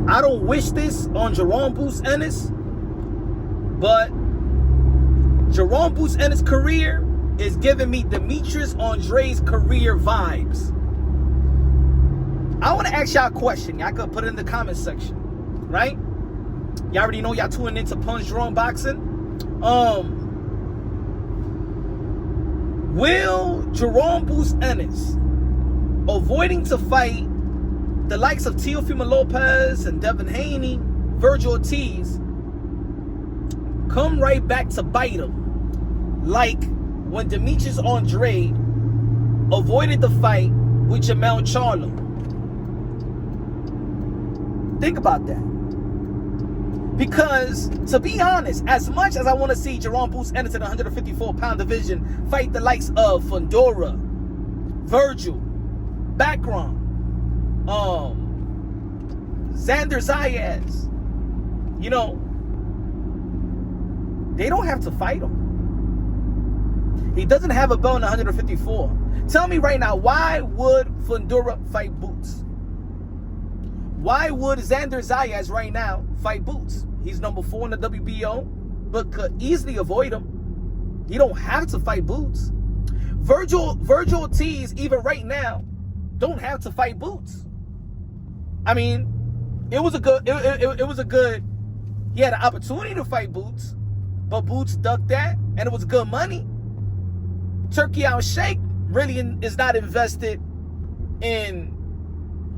I don't wish this on Jaron Boots Ennis, but Jaron Boots Ennis' career is giving me Demetrius Andrade's career vibes. I want to ask y'all a question. Y'all could put it in the comment section, right? Y'all already know y'all tuning into Punch Drunk Boxing. Will Jaron Boots Ennis avoiding to fight the likes of Teofimo Lopez and Devin Haney, Vergil Ortiz, come right back to bite him, like when Demetrius Andrade avoided the fight with Jermell Charlo? Think about that. Because, to be honest, as much as I want to see Jaron Boots Ennis in the 154-pound division fight the likes of Fundora, Vergil, Background, Xander Zayas, you know, they don't have to fight him. He doesn't have a belt in 154. Tell me right now, why would Fundora fight Boots? Why would Xander Zayas right now fight Boots? He's number 4 in the WBO, but could easily avoid him. He don't have to fight Boots. Vergil Ortiz, even right now, don't have to fight Boots. I mean, it was a good, he had an opportunity to fight Boots, but Boots ducked that, and it was good money. Turkey Al Sheikh really is not invested in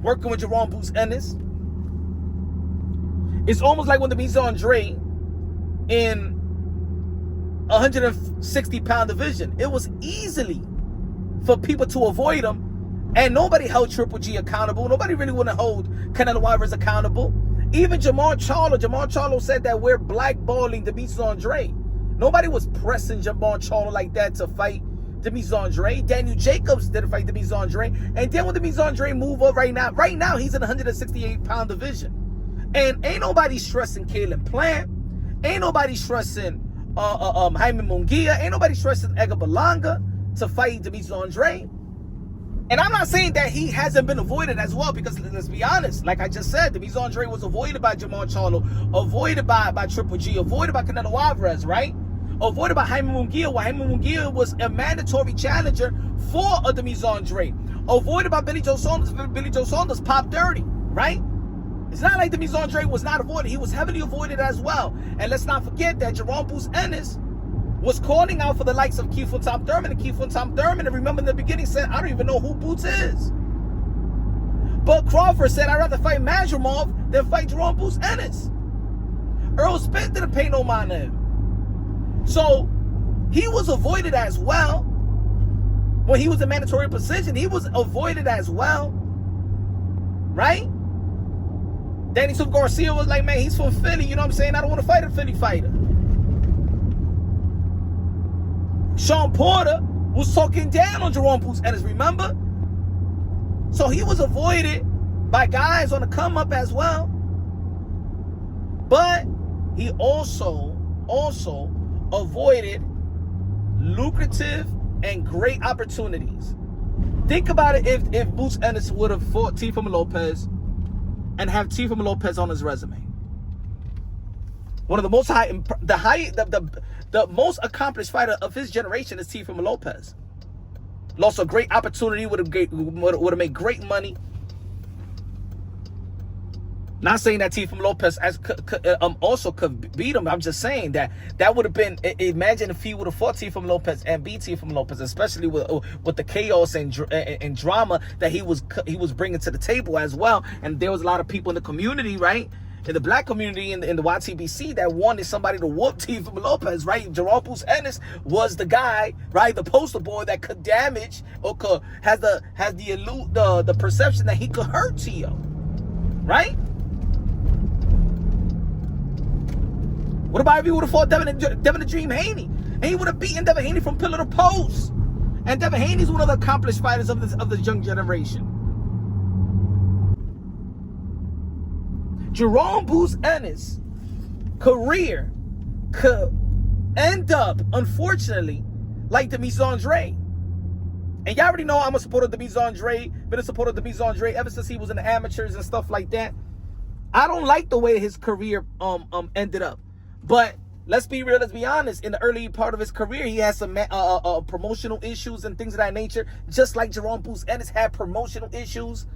working with Jaron Boots Ennis. It's almost like when Demetrius Andrade in 160-pound division. It was easily for people to avoid him, and nobody held Triple G accountable. Nobody really want to hold Canelo Alvarez accountable. Even Jermell Charlo said that we're blackballing Demetrius Andrade. Nobody was pressing Jermell Charlo like that to fight Demetrius Andrade. Daniel Jacobs didn't fight Demetrius Andrade. And then when Demetrius Andrade move up right now he's in the 168-pound division. And ain't nobody stressing Kalen Plant. Ain't nobody stressing Jaime Munguia. Ain't nobody stressing Edgar Berlanga to fight Demetrius Andrade. And I'm not saying that he hasn't been avoided as well, because let's be honest, like I just said, Demetrius Andrade was avoided by Jermell Charlo, avoided by Triple G, avoided by Canelo Alvarez, right? Avoided by Jaime Munguia, while Jaime Munguia was a mandatory challenger for Demetrius Andrade. Avoided by Billy Joe Saunders. Billy Joe Saunders popped 30, right? It's not like Demetrius Andrade was not avoided. He was heavily avoided as well. And let's not forget that Jaron Boots Ennis was calling out for the likes of Keith and Tom Thurman. And Keith and Tom Thurman, and remember in the beginning, said, I don't even know who Boots is. But Crawford said, I'd rather fight Madrimov than fight Jaron Boots Ennis. Earl Spence didn't pay no mind to him. So he was avoided as well. When he was in mandatory position, he was avoided as well. Right? Danny Swift Garcia was like, man, he's from Philly. You know what I'm saying? I don't want to fight a Philly fighter. Sean Porter was talking down on Jaron Boots Ennis, remember? So he was avoided by guys on the come up as well. But he also avoided lucrative and great opportunities. Think about it, if Boots Ennis would have fought Teofimo Lopez and have Teofimo Lopez on his resume. One of the most the most accomplished fighter of his generation is Teofimo Lopez. Lost a great opportunity, would have made great money. Not saying that Teofimo Lopez also could beat him. I'm just saying that would have been. Imagine if he would have fought Teofimo Lopez and beat Teofimo Lopez, especially with the chaos and drama that he was bringing to the table as well. And there was a lot of people in the community, right, in the black community in the YTBC, that wanted somebody to whoop Teofimo Lopez, right? Jaron Boots Ennis was the guy, right, the poster boy that could damage or has the perception that he could hurt Teo, right? What about if he would have fought Devin the Dream Haney? And he would have beaten Devin Haney from pillar to post. And Devin Haney's one of the accomplished fighters of this young generation. Jaron Boots Ennis' career could end up, unfortunately, like Demetrius Andrade. And y'all already know I'm a supporter of Demetrius Andrade. Been a supporter of Demetrius Andrade ever since he was in the amateurs and stuff like that. I don't like the way his career ended up. But let's be real, let's be honest. In the early part of his career, he had some promotional issues and things of that nature. Just like Jaron Ennis had promotional issues.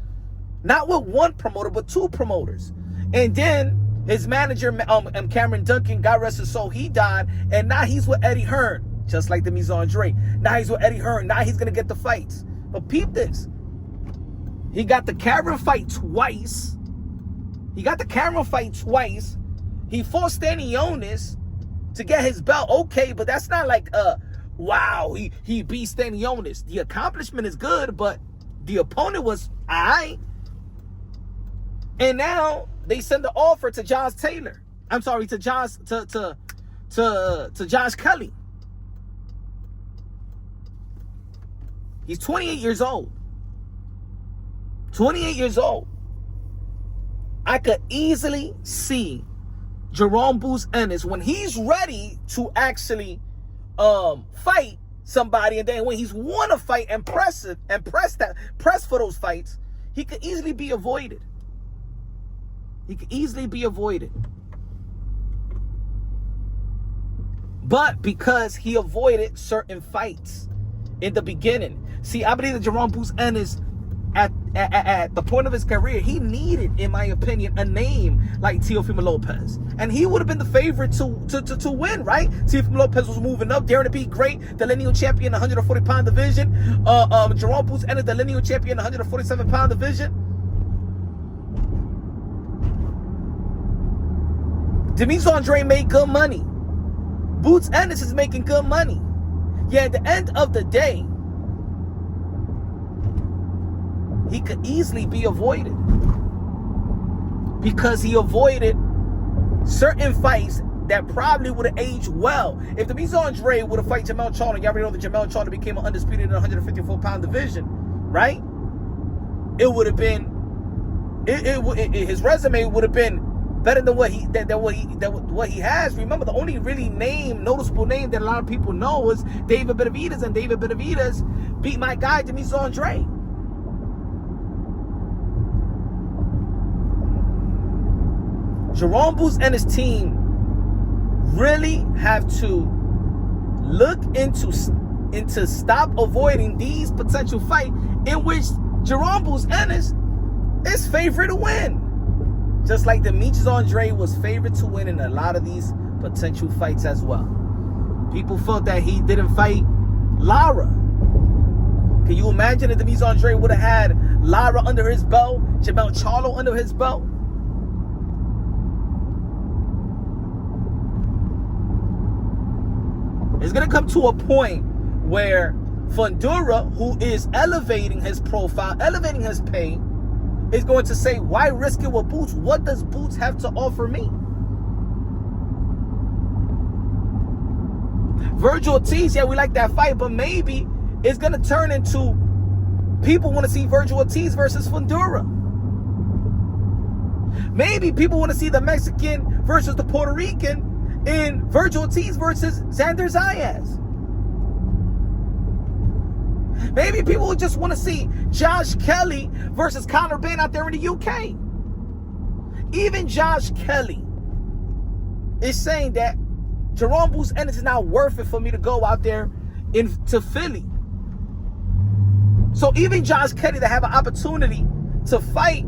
Not with one promoter, but two promoters. And then his manager, Cameron Duncan, God rest his soul, he died. And now he's with Eddie Hearn. Just like Demetrius Andrade. Now he's with Eddie Hearn. Now he's going to get the fights. But peep this. He got the Cameron fight twice. He fought Stanionis to get his belt. Okay, but that's not like, wow, he beat Stanionis. The accomplishment is good, but the opponent was alright. And now they send the offer to Josh Taylor. I'm sorry, to Josh Kelly. He's 28 years old. 28 years old. I could easily see Jaron Ennis when he's ready to actually fight somebody, and then when he's won a fight and press for those fights, he could easily be avoided. But because he avoided certain fights in the beginning. See, I believe that Jaron Ennis, at the point of his career, he needed, in my opinion, a name like Teofimo Lopez. And he would have been the favorite to win, right? Teofimo Lopez was moving up, daring to be great, the lineal champion in the 140-pound division. Jaron Ennis, the lineal champion in the 147-pound division. Demetrius Andrade made good money. Boots Ennis is making good money. Yeah, at the end of the day, he could easily be avoided because he avoided certain fights that probably would have aged well. If Demetrius Andrade would have fought Jermell Charlo, you already know that Jermell Charlo became an undisputed in the 154-pound division, right? It would have been, his resume would have been better than what he has. Remember, the only really noticeable name that a lot of people know is David Benavidez, and David Benavidez beat my guy Demetrius Andrade. Jaron and his team really have to look into stop avoiding these potential fights in which Jaron Ennis is favored to win. Just like Demetrius Andrade was favored to win in a lot of these potential fights as well. People felt that he didn't fight Lara. Can you imagine if Demetrius Andrade would have had Lara under his belt, Jermell Charlo under his belt? It's going to come to a point where Fundura, who is elevating his profile, elevating his pay, is going to say, why risk it with Boots? What does Boots have to offer me? Vergil Ortiz, yeah, we like that fight, but maybe it's going to turn into people want to see Vergil Ortiz versus Fundura. Maybe people want to see the Mexican versus the Puerto Rican in Vergil Ortiz versus Xander Zayas. Maybe people would just want to see Josh Kelly versus Conor Benn out there in the UK. Even Josh Kelly is saying that Jaron Ennis is not worth it for me to go out there to Philly. So even Josh Kelly that have an opportunity to fight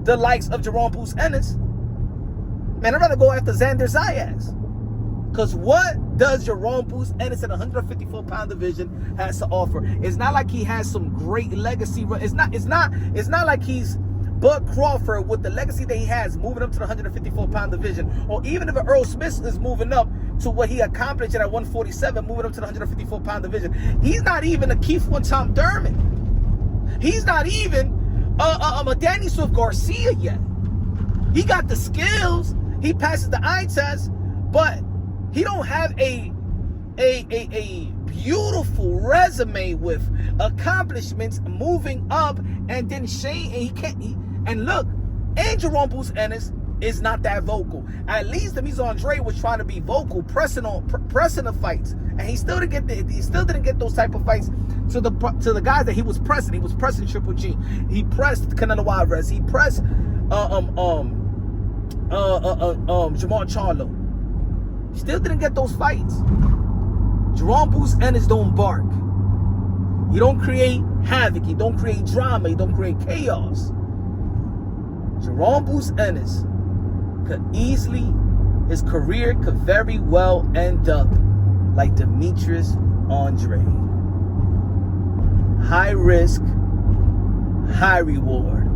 the likes of Jaron Ennis, man, I'd rather go after Xander Zayas. Because what does Jaron Ennis in the 154-pound division has to offer? It's not like he has some great legacy. It's not like he's Bud Crawford with the legacy that he has moving up to the 154-pound division. Or even if Earl Smith is moving up to what he accomplished at 147, moving up to the 154-pound division. He's not even a Keith one Tom Derman. He's not even a Danny Swift Garcia yet. He got the skills. He passes the eye test, but he don't have a beautiful resume with accomplishments moving up, and then and look, and Jaron Ennis is not that vocal. At least Demetrius Andrade was trying to be vocal, pressing the fights, and he still didn't get those type of fights to the guys that he was pressing. He was pressing Triple G. He pressed Canelo Alvarez. He pressed Jamal Charlo. Still didn't get those fights. Jaron Boots Ennis don't bark. He don't create havoc. He don't create drama. He don't create chaos. Jaron Boots Ennis could easily, his career could very well end up like Demetrius Andrade. High risk, high reward.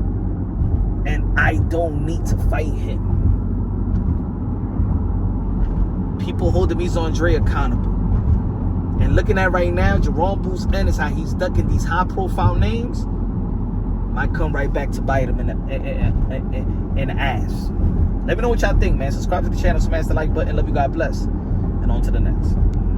And I don't need to fight him. People hold Demetrius Andrade accountable. And looking at right now, Jaron Boots Ennis, how he's ducking these high-profile names, might come right back to bite him in the ass. Let me know what y'all think, man. Subscribe to the channel, smash the like button. Love you, God bless. And on to the next.